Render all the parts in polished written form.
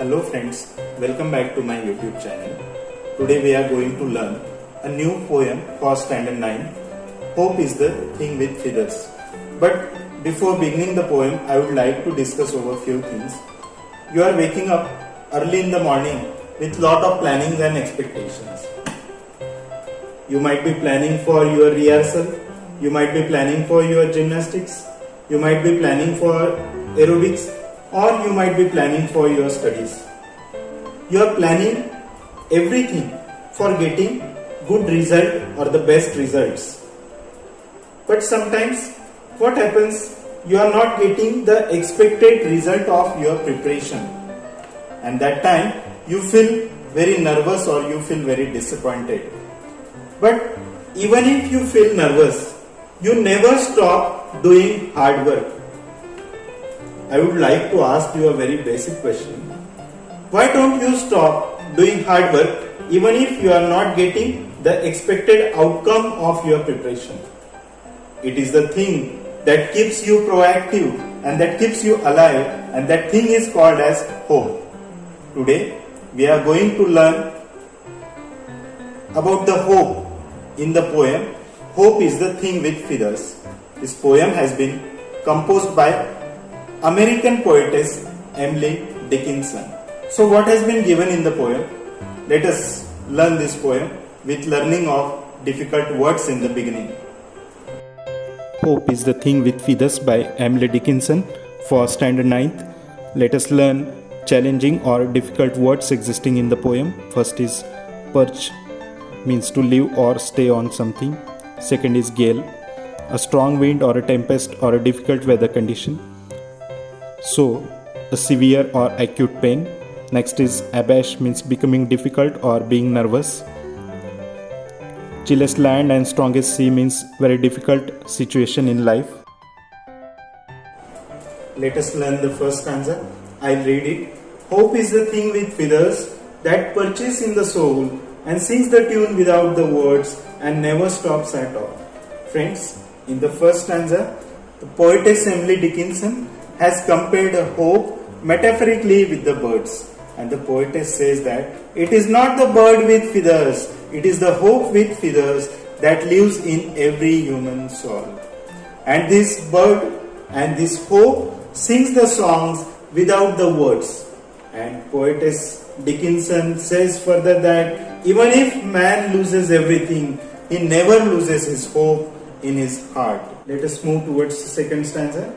Hello friends, welcome back to my YouTube channel. Today we are going to learn a new poem for Standard 9. Hope is the thing with feathers. But before beginning the poem, I would like to discuss over few things. You are waking up early in the morning with lot of plannings and expectations. You might be planning for your rehearsal, you might be planning for your gymnastics, you might be planning for aerobics, or you might be planning for your studies. You are planning everything for getting good result or the best results. But sometimes what happens, you are not getting the expected result of your preparation, and that time you feel very nervous or you feel very disappointed. But even if you feel nervous, you never stop doing hard work. I would like to ask you a very basic question. Why don't you stop doing hard work even if you are not getting the expected outcome of your preparation? It is the thing that keeps you proactive and that keeps you alive, and that thing is called as hope. Today we are going to learn about the hope in the poem Hope is the Thing with Feathers. This poem has been composed by American poetess Emily Dickinson. So what has been given in the poem? Let us learn this poem with learning of difficult words in the beginning. Hope is the Thing with Feathers by Emily Dickinson for Standard 9th. Let us learn challenging or difficult words existing in the poem. First is perch, means to live or stay on something. Second is gale, a strong wind or a tempest or a difficult weather condition. So, a severe or acute pain. Next is abash, means becoming difficult or being nervous. Chillest land and strongest sea means very difficult situation in life. Let us learn the first stanza. I'll read it. Hope is the thing with feathers that perches in the soul and sings the tune without the words and never stops at all. Friends, in the first stanza, the poetess Emily Dickinson has compared a hope metaphorically with the birds, and the poetess says that it is not the bird with feathers, it is the hope with feathers that lives in every human soul. And this bird and this hope sings the songs without the words. And poetess Dickinson says further that even if man loses everything, he never loses his hope in his heart. Let us move towards the second stanza.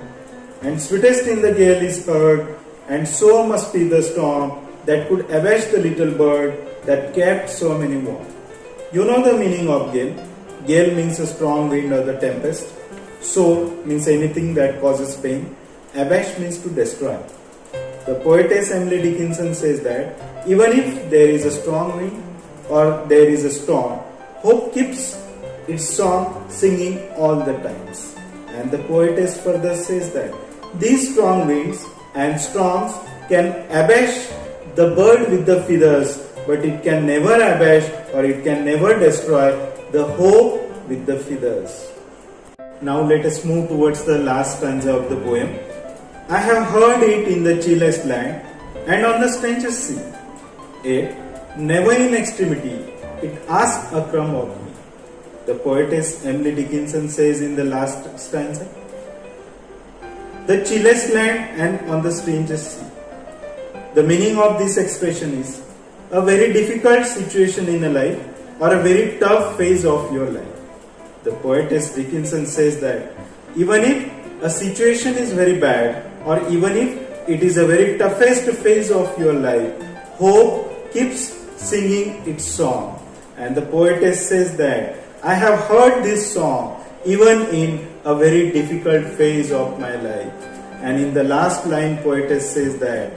And sweetest in the gale is heard, and so must be the storm that could abash the little bird that kept so many warm. You know the meaning of gale. Gale means a strong wind or the tempest. So means anything that causes pain. Abash means to destroy. The poetess Emily Dickinson says that even if there is a strong wind or there is a storm, hope keeps its song singing all the times. And the poetess further says that these strong winds and storms can abash the bird with the feathers, but it can never abash or it can never destroy the hope with the feathers. Now let us move towards the last stanza of the poem. I have heard it in the chillest land and on the strangest sea. Yet, never in extremity, it asks a crumb of me. The poetess Emily Dickinson says in the last stanza, the chillest land and on the strangest sea. The meaning of this expression is a very difficult situation in a life or a very tough phase of your life. The poetess Dickinson says that even if a situation is very bad or even if it is a very toughest phase of your life, hope keeps singing its song. And the poetess says that I have heard this song even in a very difficult phase of my life. And in the last line, poetess says that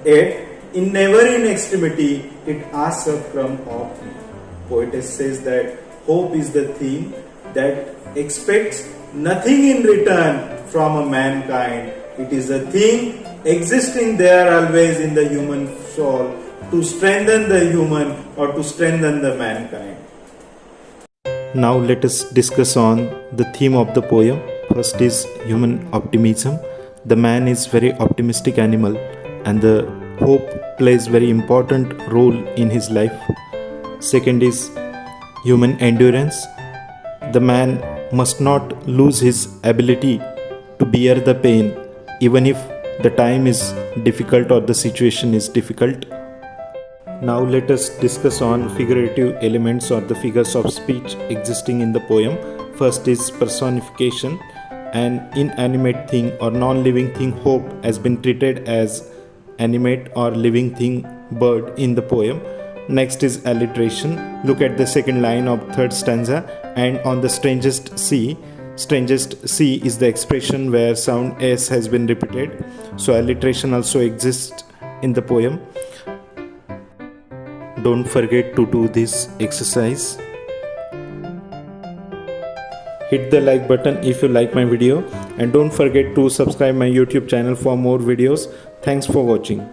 yet in never in extremity it asks a crumb of me. Poetess says that hope is the thing that expects nothing in return from a mankind. It is a thing existing there always in the human soul to strengthen the human or to strengthen the mankind. Now let us discuss on the theme of the poem. First is human optimism. The man is very optimistic animal, and the hope plays very important role in his life. Second is human endurance. The man must not lose his ability to bear the pain even if the time is difficult or the situation is difficult. Now let us discuss on figurative elements or the figures of speech existing in the poem. First is personification. An inanimate thing or non-living thing, hope, has been treated as animate or living thing, bird, in the poem. Next is alliteration. Look at the second line of third stanza. And on the strangest sea. Strangest sea is the expression where sound S has been repeated. So alliteration also exists in the poem. Don't forget to do this exercise. Hit the like button if you like my video, and don't forget to subscribe my YouTube channel for more videos. Thanks for watching.